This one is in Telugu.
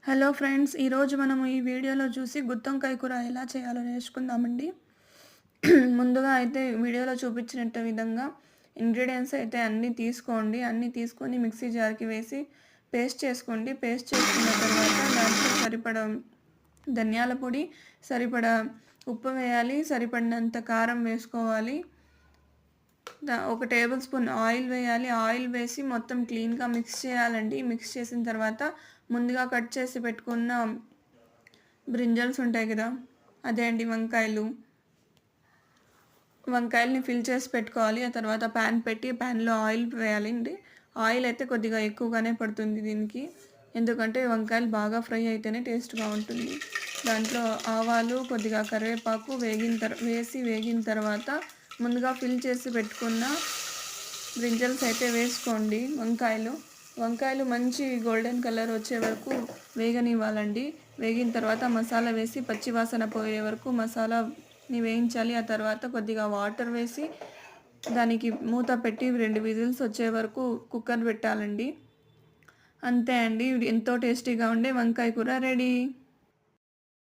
హలో ఫ్రెండ్స్, ఈరోజు మనము ఈ వీడియోలో చూసి గుత్తొంకాయ కూర ఎలా చేయాలో నేర్చుకుందామండి. ముందుగా అయితే వీడియోలో చూపించినట్టు విధంగా ఇంగ్రీడియంట్స్ అయితే అన్నీ తీసుకోండి. అన్నీ తీసుకొని మిక్సీ జార్‌కి వేసి పేస్ట్ చేసుకోండి. పేస్ట్ చేసుకున్న తర్వాత దాంట్లో సరిపడా ధనియాల పొడి, సరిపడా ఉప్పు వేయాలి, సరిపడినంత కారం వేసుకోవాలి. ఒక టేబుల్ స్పూన్ ఆయిల్ వేయాలి. ఆయిల్ వేసి మొత్తం క్లీన్‌గా మిక్స్ చేయాలండి. మిక్స్ చేసిన తర్వాత ముందుగా కట్ చేసి పెట్టుకున్న బ్రింజల్స్ ఉంటాయి కదా! అదే అండి వంకాయలు. వంకాయలని ఫిల్ చేసి పెట్టుకోవాలి. ఆ తర్వాత ప్యాన్ పెట్టి ప్యాన్‌లో ఆయిల్ వేయాలండి. ఆయిల్ అయితే కొద్దిగా ఎక్కువగానే పడుతుంది దీనికి. ఎందుకంటే వంకాయలు బాగా ఫ్రై అయితేనే టేస్ట్‌గా ఉంటుంది. దాంట్లో ఆవాలు, కొద్దిగా కరివేపాకు వేగిన తర్వాత ముందుగా ఫిల్ చేసి పెట్టుకున్న బ్రింజల్స్ అయితే వేసుకోండి. వంకాయలు మంచి గోల్డెన్ కలర్ వచ్చే వరకు వేగనివ్వాలండి. వేగిన తర్వాత మసాలా వేసి పచ్చి వాసన పోయే వరకు మసాలాని వేయించాలి. ఆ తర్వాత కొద్దిగా వాటర్ వేసి దానికి మూత పెట్టి 2 విజిల్స్ వచ్చే వరకు కుక్కర్ పెట్టాలండి. అంతే అండి. ఎంతో టేస్టీగా ఉండే వంకాయ కూర రెడీ.